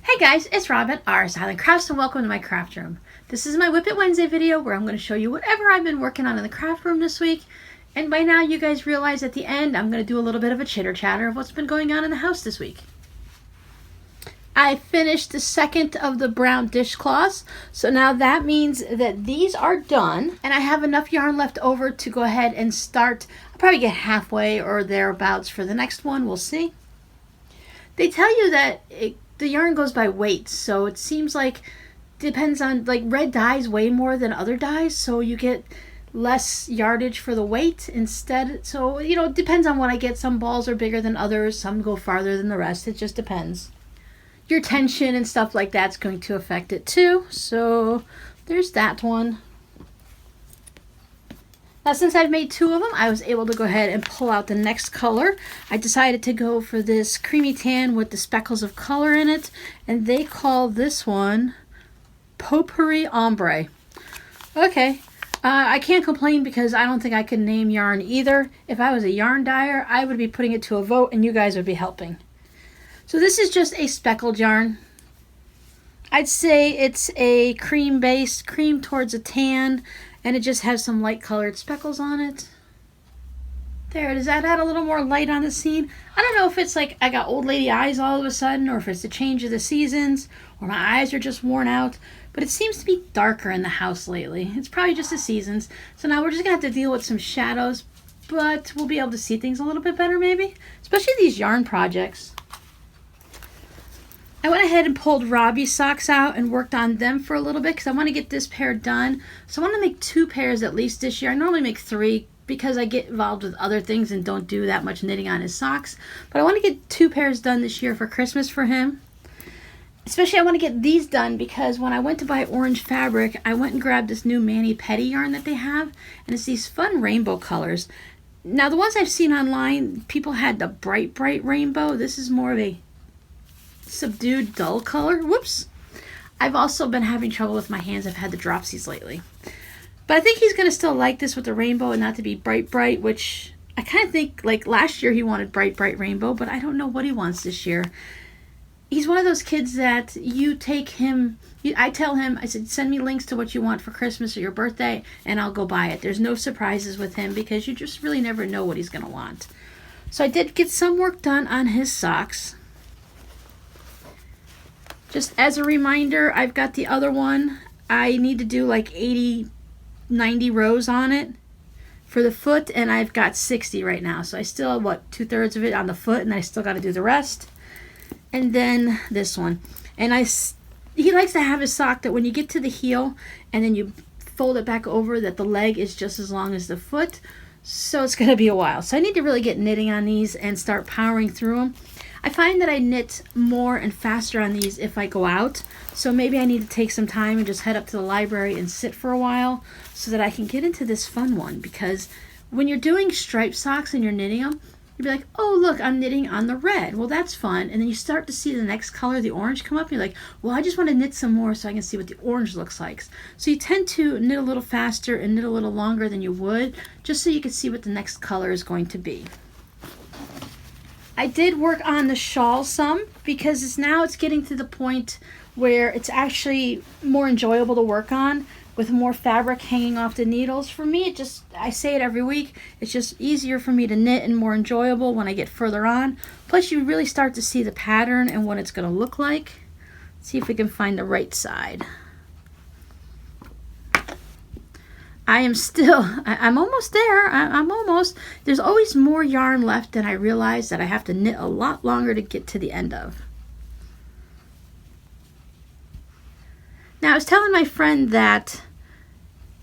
Hey guys, it's Rob at RsIslandCrafts and welcome to my craft room. This is my WiP It Wednesday video where I'm going to show you whatever I've been working on in the craft room this week. And by now you guys realize at the end I'm going to do a little bit of a chitter chatter of what's been going on in the house this week. I finished the second of the brown dishcloths, so now that means that these are done and I have enough yarn left over to go ahead and start. I'll probably get halfway or thereabouts for the next one, we'll see. They tell you that the yarn goes by weight, so it seems like depends on, like, red dyes way more than other dyes, so you get less yardage for the weight instead. So, you know, it depends on what I get. Some balls are bigger than others, some go farther than the rest. It just depends. Your tension and stuff like that's going to affect it too. So there's that one. Now, since I've made two of them, I was able to go ahead and pull out the next color. I decided to go for this creamy tan with the speckles of color in it, and they call this one potpourri ombre. Okay, I can't complain because I don't think I can name yarn either. If I was a yarn dyer, I would be putting it to a vote and you guys would be helping. So this is just a speckled yarn. I'd say it's a cream base, cream towards a tan, and it just has some light colored speckles on it. There, does that add a little more light on the scene? I don't know if it's like I got old lady eyes all of a sudden, or if it's the change of the seasons, or my eyes are just worn out, but it seems to be darker in the house lately. It's probably just the seasons. So now we're just gonna have to deal with some shadows, but we'll be able to see things a little bit better maybe, especially these yarn projects. I went ahead and pulled Robbie's socks out and worked on them for a little bit because I want to get this pair done. So I want to make 2 pairs at least this year. I normally make 3 because I get involved with other things and don't do that much knitting on his socks. But I want to get 2 pairs done this year for Christmas for him. Especially I want to get these done because when I went to buy orange fabric, I went and grabbed this new Mani Petty yarn that they have. And it's these fun rainbow colors. Now the ones I've seen online, people had the bright rainbow. This is more of a subdued dull color. Whoops. I've also been having trouble with my hands. I've had the dropsies lately. But I think he's going to still like this with the rainbow and not to be bright, which I kind of think, like last year he wanted bright rainbow, but I don't know what he wants this year. He's one of those kids that you take him, I tell him, I said, send me links to what you want for Christmas or your birthday and I'll go buy it. There's no surprises with him because you just really never know what he's going to want. So I did get some work done on his socks. Just as a reminder, I've got the other one. I need to do like 80, 90 rows on it for the foot, and I've got 60 right now. So I still have, what, 2/3 of it on the foot, and I still got to do the rest. And then this one. And he likes to have his sock that when you get to the heel and then you fold it back over, that the leg is just as long as the foot. So it's going to be a while. So I need to really get knitting on these and start powering through them. I find that I knit more and faster on these if I go out, so maybe I need to take some time and just head up to the library and sit for a while so that I can get into this fun one, because when you're doing striped socks and you're knitting them, you'll be like, oh look, I'm knitting on the red. Well, that's fun. And then you start to see the next color, the orange, come up, and you're like, well, I just want to knit some more so I can see what the orange looks like. So you tend to knit a little faster and knit a little longer than you would, just so you can see what the next color is going to be. I did work on the shawl some because it's getting to the point where it's actually more enjoyable to work on with more fabric hanging off the needles. For me, I say it every week, it's just easier for me to knit and more enjoyable when I get further on. Plus you really start to see the pattern and what it's going to look like. Let's see if we can find the right side. I'm almost there. I'm almost. There's always more yarn left than I realize that I have to knit a lot longer to get to the end of. Now, I was telling my friend that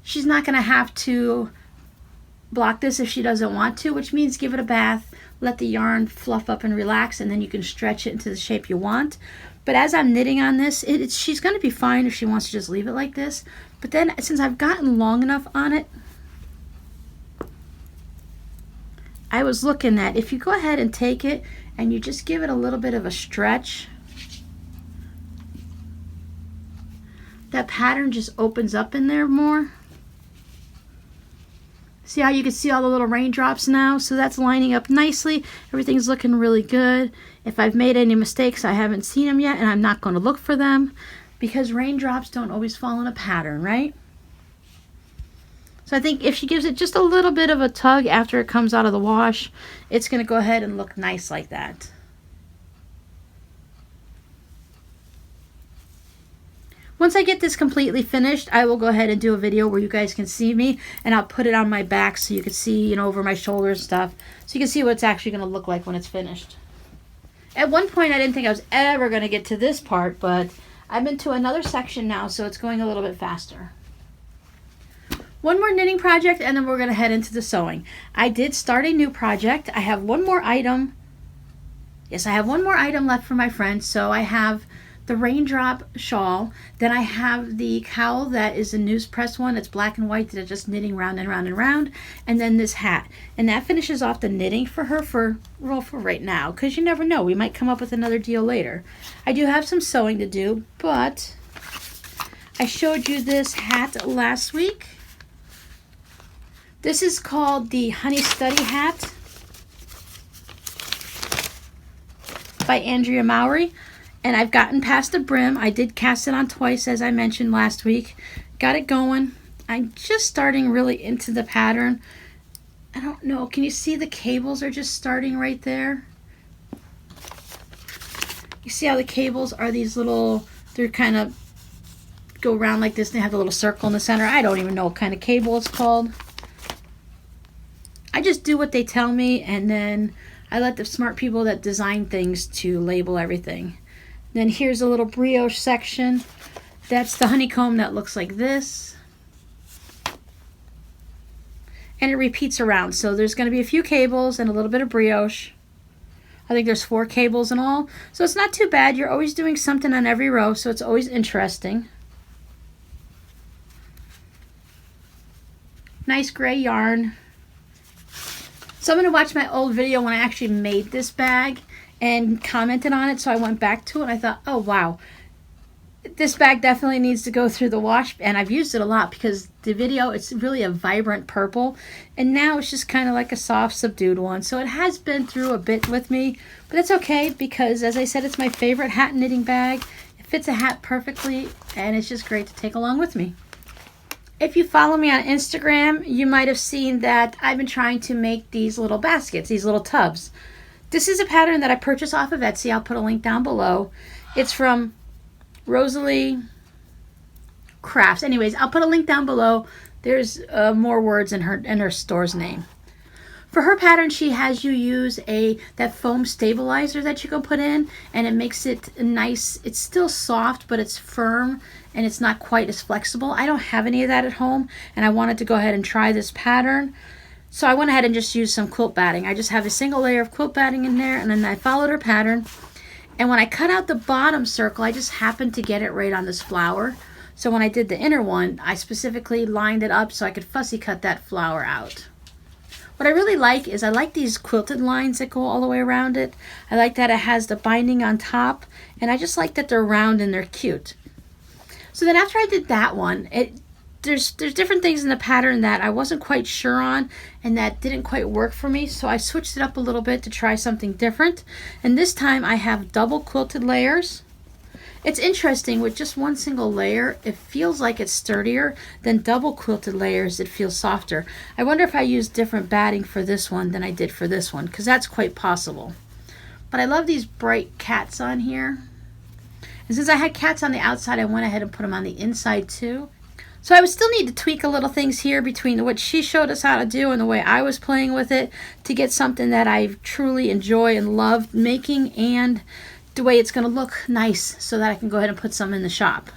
she's not going to have to block this if she doesn't want to, which means give it a bath, let the yarn fluff up and relax, and then you can stretch it into the shape you want. But as I'm knitting on this, she's going to be fine if she wants to just leave it like this. But then, since I've gotten long enough on it, I was looking at, if you go ahead and take it and you just give it a little bit of a stretch, that pattern just opens up in there more. See how you can see all the little raindrops now? So that's lining up nicely. Everything's looking really good. If I've made any mistakes, I haven't seen them yet, and I'm not going to look for them because raindrops don't always fall in a pattern, right? So I think if she gives it just a little bit of a tug after it comes out of the wash, it's going to go ahead and look nice like that. Once I get this completely finished, I will go ahead and do a video where you guys can see me, and I'll put it on my back so you can see, you know, over my shoulders and stuff, so you can see what it's actually going to look like when it's finished. At one point, I didn't think I was ever going to get to this part, but I'm into another section now, so it's going a little bit faster. One more knitting project, and then we're going to head into the sewing. I did start a new project. I have one more item. Yes, I have one more item left for my friend, so I have the raindrop shawl. Then I have the cowl that is a news press one. It's black and white that is just knitting round and round and round. And then this hat. And that finishes off the knitting for her for right now. Because you never know. We might come up with another deal later. I do have some sewing to do. But I showed you this hat last week. This is called the Honey Study Hat by Andrea Mowry. And I've gotten past the brim. I did cast it on twice, as I mentioned last week. Got it going. I'm just starting really into the pattern. I don't know. Can you see the cables are just starting right there? You see how the cables are these little, they're kind of go around like this. They have a little circle in the center. I don't even know what kind of cable it's called. I just do what they tell me, and then I let the smart people that design things to label everything. Then here's a little brioche section. That's the honeycomb that looks like this. And it repeats around. So there's going to be a few cables and a little bit of brioche. I think there's 4 cables in all. So it's not too bad. You're always doing something on every row, so it's always interesting. Nice gray yarn. So I'm going to watch my old video when I actually made this bag and commented on it, so I went back to it and I thought, oh wow, this bag definitely needs to go through the wash. And I've used it a lot because the video, it's really a vibrant purple, and now it's just kind of like a soft subdued one. So it has been through a bit with me, but it's okay because, as I said, it's my favorite hat knitting bag. It fits a hat perfectly, and it's just great to take along with me. If you follow me on Instagram, you might have seen that I've been trying to make these little baskets, these little tubs. This is a pattern that I purchased off of Etsy. I'll put a link down below. It's from RsIslandCrafts. Anyways, I'll put a link down below. There's more words in her store's name. For her pattern, she has you use that foam stabilizer that you can put in, and it makes it nice. It's still soft, but it's firm, and it's not quite as flexible. I don't have any of that at home, and I wanted to go ahead and try this pattern. So I went ahead and just used some quilt batting. I just have a single layer of quilt batting in there, and then I followed her pattern. And when I cut out the bottom circle, I just happened to get it right on this flower. So when I did the inner one, I specifically lined it up so I could fussy cut that flower out. What I really like is I like these quilted lines that go all the way around it. I like that it has the binding on top, and I just like that they're round and they're cute. So then after I did that one, there's different things in the pattern that I wasn't quite sure on and that didn't quite work for me, so I switched it up a little bit to try something different. And this time I have double quilted layers. It's interesting, with just one single layer, it feels like it's sturdier than double quilted layers. It feels softer. I wonder if I used different batting for this one than I did for this one, because that's quite possible. But I love these bright cats on here. And since I had cats on the outside, I went ahead and put them on the inside too. So I would still need to tweak a little things here between what she showed us how to do and the way I was playing with it to get something that I truly enjoy and love making, and the way it's going to look nice so that I can go ahead and put some in the shop.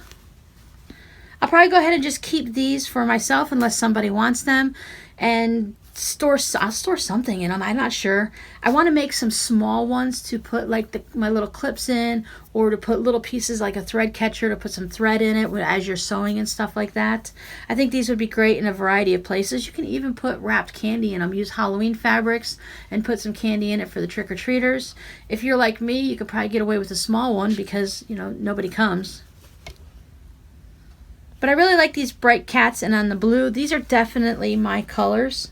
I'll probably go ahead and just keep these for myself unless somebody wants them, and I'll store something in them. I'm not sure. I want to make some small ones to put like my little clips in, or to put little pieces like a thread catcher to put some thread in it as you're sewing and stuff like that. I think these would be great in a variety of places. You can even put wrapped candy in them. Use Halloween fabrics and put some candy in it for the trick-or-treaters. If you're like me, you could probably get away with a small one because, you know, nobody comes. But I really like these bright cats, and on the blue, these are definitely my colors.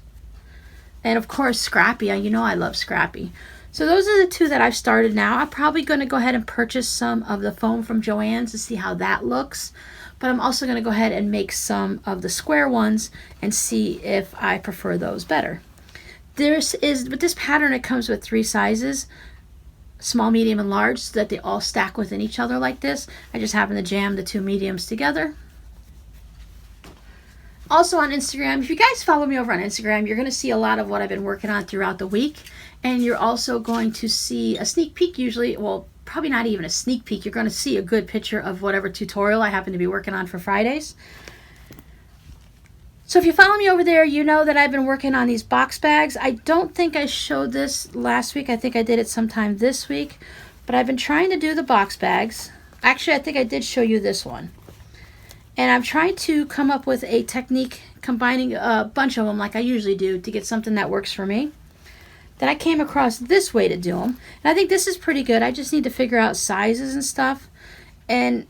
And of course, Scrappy. You know I love Scrappy. So those are the two that I've started now. I'm probably going to go ahead and purchase some of the foam from Joann's to see how that looks. But I'm also going to go ahead and make some of the square ones and see if I prefer those better. With this pattern, it comes with 3 sizes, small, medium, and large, so that they all stack within each other like this. I just happen to jam the 2 mediums together. Also on Instagram, if you guys follow me over on Instagram, you're going to see a lot of what I've been working on throughout the week. And you're also going to see a sneak peek usually, well, probably not even a sneak peek. You're going to see a good picture of whatever tutorial I happen to be working on for Fridays. So if you follow me over there, you know that I've been working on these box bags. I don't think I showed this last week. I think I did it sometime this week. But I've been trying to do the box bags. Actually, I think I did show you this one. And I'm trying to come up with a technique combining a bunch of them like I usually do to get something that works for me. Then I came across this way to do them. And I think this is pretty good. I just need to figure out sizes and stuff. And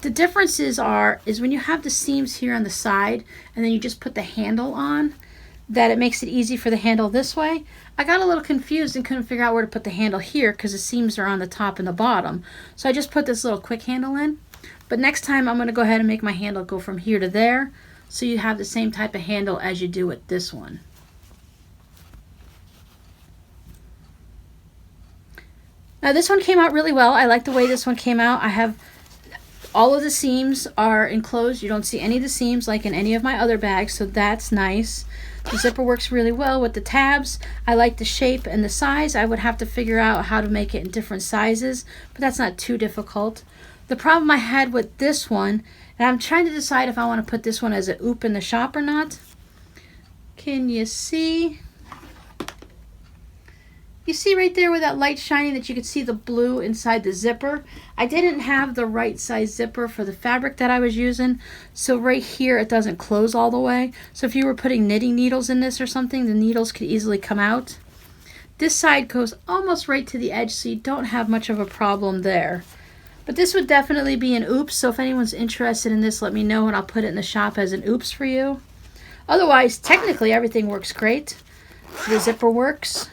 the differences is when you have the seams here on the side and then you just put the handle on, that it makes it easy for the handle this way. I got a little confused and couldn't figure out where to put the handle here because the seams are on the top and the bottom. So I just put this little quick handle in. But next time I'm going to go ahead and make my handle go from here to there so you have the same type of handle as you do with this one. Now this one came out really well. I like the way this one came out. I have all of the seams are enclosed. You don't see any of the seams like in any of my other bags, so that's nice. The zipper works really well with the tabs. I like the shape and the size. I would have to figure out how to make it in different sizes, but that's not too difficult. The problem I had with this one, and I'm trying to decide if I want to put this one as a oop in the shop or not. Can you see? You see right there where that light's shining that you can see the blue inside the zipper? I didn't have the right size zipper for the fabric that I was using, so right here it doesn't close all the way. So if you were putting knitting needles in this or something, the needles could easily come out. This side goes almost right to the edge, so you don't have much of a problem there. But this would definitely be an oops, so if anyone's interested in this, let me know and I'll put it in the shop as an oops for you. Otherwise, technically everything works great. The zipper works.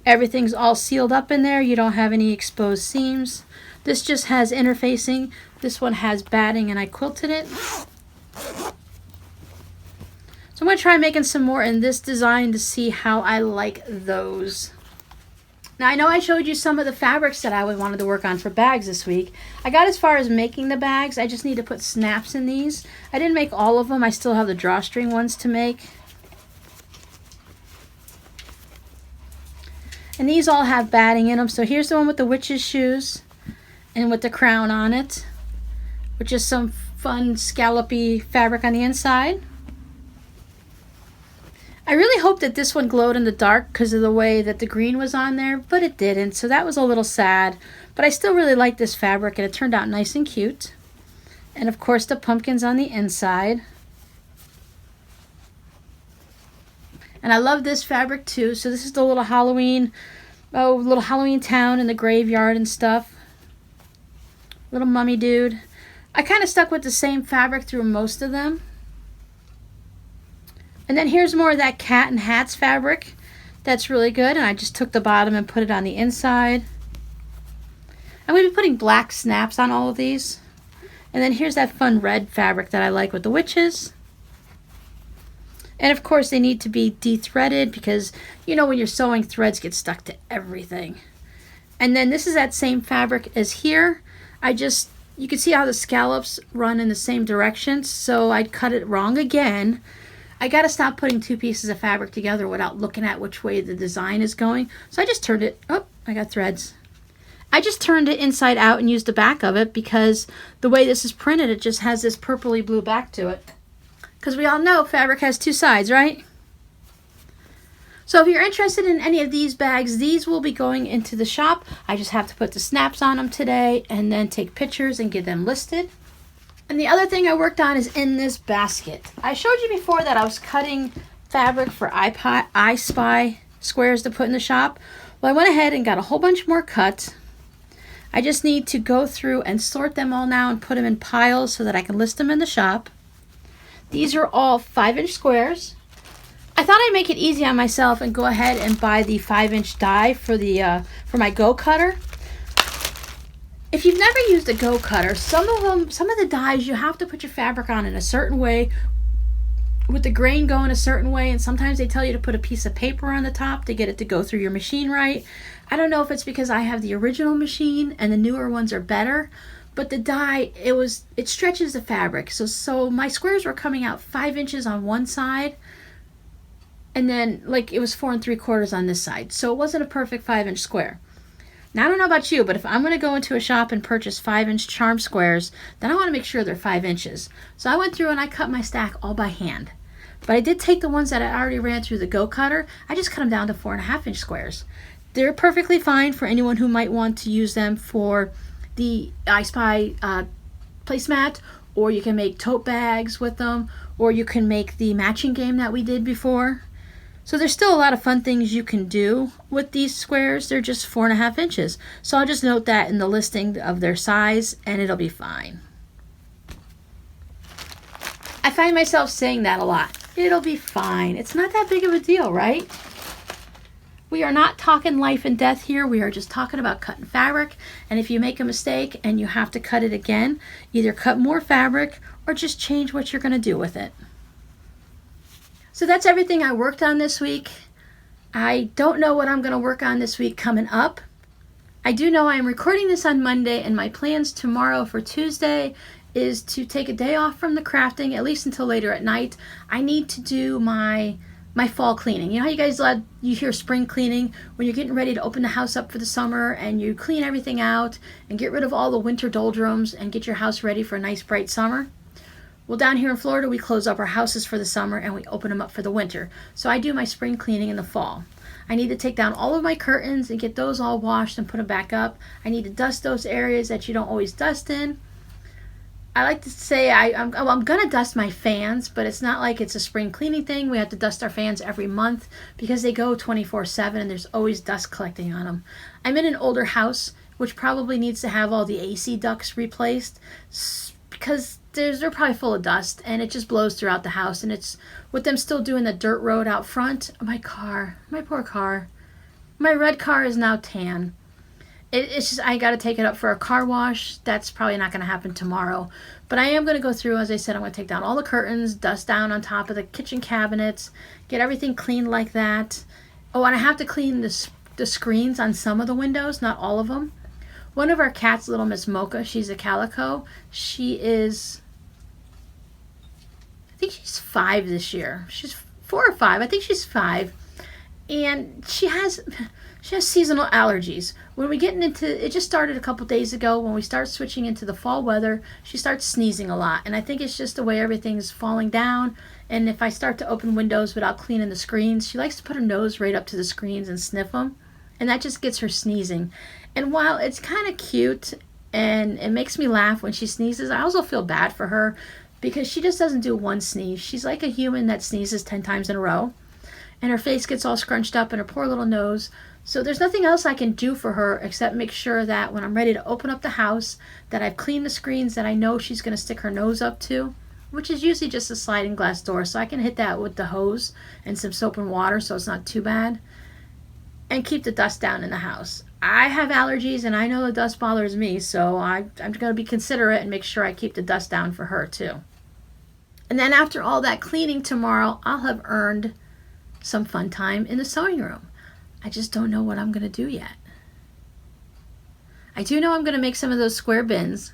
Everything's all sealed up in there. You don't have any exposed seams. This just has interfacing. This one has batting and I quilted it. So I'm going to try making some more in this design to see how I like those. Now I know I showed you some of the fabrics that I wanted to work on for bags this week. I got as far as making the bags. I just need to put snaps in these. I didn't make all of them. I still have the drawstring ones to make. And these all have batting in them. So here's the one with the witch's shoes and with the crown on it, which is some fun scallopy fabric on the inside. I really hope that this one glowed in the dark because of the way that the green was on there, but it didn't, so that was a little sad. But I still really like this fabric and it turned out nice and cute. And of course the pumpkins on the inside. And I love this fabric too. So this is the little Halloween town in the graveyard and stuff. Little mummy dude. I kind of stuck with the same fabric through most of them. And then here's more of that cat and hats fabric. That's really good. And I just took the bottom and put it on the inside. I'm going to be putting black snaps on all of these. And then here's that fun red fabric that I like with the witches. And of course they need to be de-threaded because you know when you're sewing, threads get stuck to everything. And then this is that same fabric as here. You can see how the scallops run in the same direction, so I cut it wrong again. I got to stop putting two pieces of fabric together without looking at which way the design is going. So I just turned it, I got threads. I just turned it inside out and used the back of it because the way this is printed, it just has this purpley blue back to it. Because we all know fabric has two sides, right? So if you're interested in any of these bags, these will be going into the shop. I just have to put the snaps on them today and then take pictures and get them listed. And the other thing I worked on is in this basket. I showed you before that I was cutting fabric for I Spy squares to put in the shop. Well, I went ahead and got a whole bunch more cut. I just need to go through and sort them all now and put them in piles so that I can list them in the shop. These are all 5-inch squares. I thought I'd make it easy on myself and go ahead and buy the 5-inch die for the for my Go Cutter. If you've never used a Go Cutter, some of the dies you have to put your fabric on in a certain way, with the grain going a certain way, and sometimes they tell you to put a piece of paper on the top to get it to go through your machine right. I don't know if it's because I have the original machine and the newer ones are better, but the die, it stretches the fabric. So my squares were coming out 5 inches on one side, and then like it was 4 3/4 on this side. So it wasn't a perfect 5-inch square. Now I don't know about you, but if I'm going to go into a shop and purchase 5-inch charm squares, then I want to make sure they're 5 inches. So I went through and I cut my stack all by hand. But I did take the ones that I already ran through the Go Cutter. I just cut them down to 4.5-inch squares. They're perfectly fine for anyone who might want to use them for the I Spy placemat, or you can make tote bags with them, or you can make the matching game that we did before. So there's still a lot of fun things you can do with these squares. They're just 4.5 inches. So I'll just note that in the listing of their size and it'll be fine. I find myself saying that a lot. It'll be fine. It's not that big of a deal, right? We are not talking life and death here. We are just talking about cutting fabric. And if you make a mistake and you have to cut it again, either cut more fabric or just change what you're going to do with it. So that's everything I worked on this week. I don't know what I'm going to work on this week coming up. I do know I'm recording this on Monday, and my plans tomorrow for Tuesday is to take a day off from the crafting, at least until later at night. I need to do my fall cleaning. You know how you guys you hear spring cleaning when you're getting ready to open the house up for the summer, and you clean everything out and get rid of all the winter doldrums and get your house ready for a nice bright summer? Well, down here in Florida, we close up our houses for the summer and we open them up for the winter. So I do my spring cleaning in the fall. I need to take down all of my curtains and get those all washed and put them back up. I need to dust those areas that you don't always dust in. I like to say I'm going to dust my fans, but it's not like it's a spring cleaning thing. We have to dust our fans every month because they go 24/7 and there's always dust collecting on them. I'm in an older house, which probably needs to have all the AC ducts replaced because they're probably full of dust and it just blows throughout the house. And it's with them still doing the dirt road out front. My poor car. My red car is now tan. It's just, I got to take it up for a car wash. That's probably not going to happen tomorrow. But I am going to go through, as I said, I'm going to take down all the curtains, dust down on top of the kitchen cabinets, get everything cleaned like that. Oh, and I have to clean the screens on some of the windows, not all of them. One of our cats, little Miss Mocha, she's a calico. She is, I think she's 5 this year. She's 4 or 5. I think she's 5. And she has seasonal allergies. When we get into, it just started a couple days ago, when we start switching into the fall weather, she starts sneezing a lot. And I think it's just the way everything's falling down. And if I start to open windows without cleaning the screens, she likes to put her nose right up to the screens and sniff them. And that just gets her sneezing. And while it's kind of cute and it makes me laugh when she sneezes, I also feel bad for her because she just doesn't do one sneeze. She's like a human that sneezes 10 times in a row. And her face gets all scrunched up and her poor little nose. So there's nothing else I can do for her except make sure that when I'm ready to open up the house, that I've cleaned the screens that I know she's going to stick her nose up to, which is usually just a sliding glass door. So I can hit that with the hose and some soap and water so it's not too bad. And keep the dust down in the house. I have allergies and I know the dust bothers me, so I'm going to be considerate and make sure I keep the dust down for her too. And then after all that cleaning tomorrow, I'll have earned some fun time in the sewing room. I just don't know what I'm going to do yet. I do know I'm going to make some of those square bins,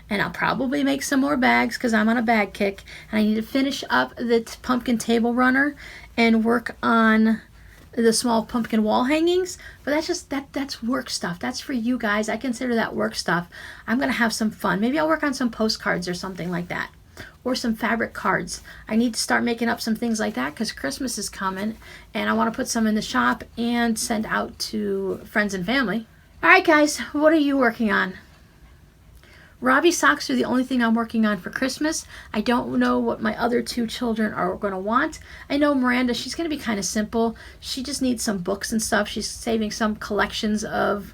and I'll probably make some more bags because I'm on a bag kick, and I need to finish up the pumpkin table runner and work on the small pumpkin wall hangings. But that's just that's work stuff. That's for you guys. I consider that work stuff. I'm going to have some fun. Maybe I'll work on some postcards or something like that. Or some fabric cards. I need to start making up some things like that because Christmas is coming and I want to put some in the shop and send out to friends and family. Alright guys, what are you working on? Robbie socks are the only thing I'm working on for Christmas. I don't know what my other 2 children are going to want. I know Miranda, she's going to be kind of simple. She just needs some books and stuff. She's saving some collections of,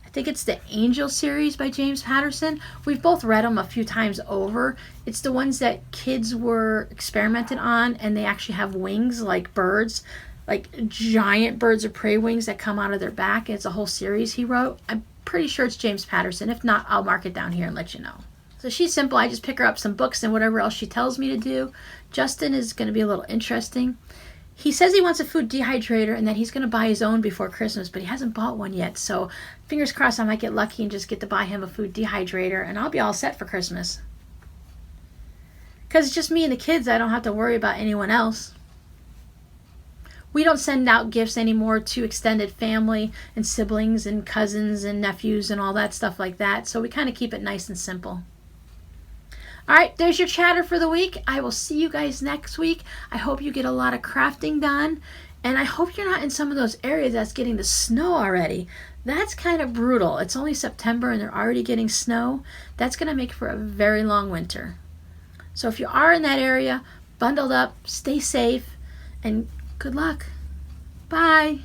I think it's the Angel series by James Patterson. We've both read them a few times over. It's the ones that kids were experimented on, and they actually have wings like birds, like giant birds of prey wings that come out of their back. It's a whole series he wrote. I'm pretty sure it's James Patterson. If not, I'll mark it down here and let you know. So she's simple. I just pick her up some books and whatever else she tells me to do. Justin is going to be a little interesting. He says he wants a food dehydrator and that he's going to buy his own before Christmas, but he hasn't bought one yet. So fingers crossed I might get lucky and just get to buy him a food dehydrator, and I'll be all set for Christmas. Because it's just me and the kids. I don't have to worry about anyone else. We don't send out gifts anymore to extended family and siblings and cousins and nephews and all that stuff like that. So we kind of keep it nice and simple. All right, there's your chatter for the week. I will see you guys next week. I hope you get a lot of crafting done. And I hope you're not in some of those areas that's getting the snow already. That's kind of brutal. It's only September and they're already getting snow. That's going to make for a very long winter. So if you are in that area, bundled up, stay safe, and good luck. Bye.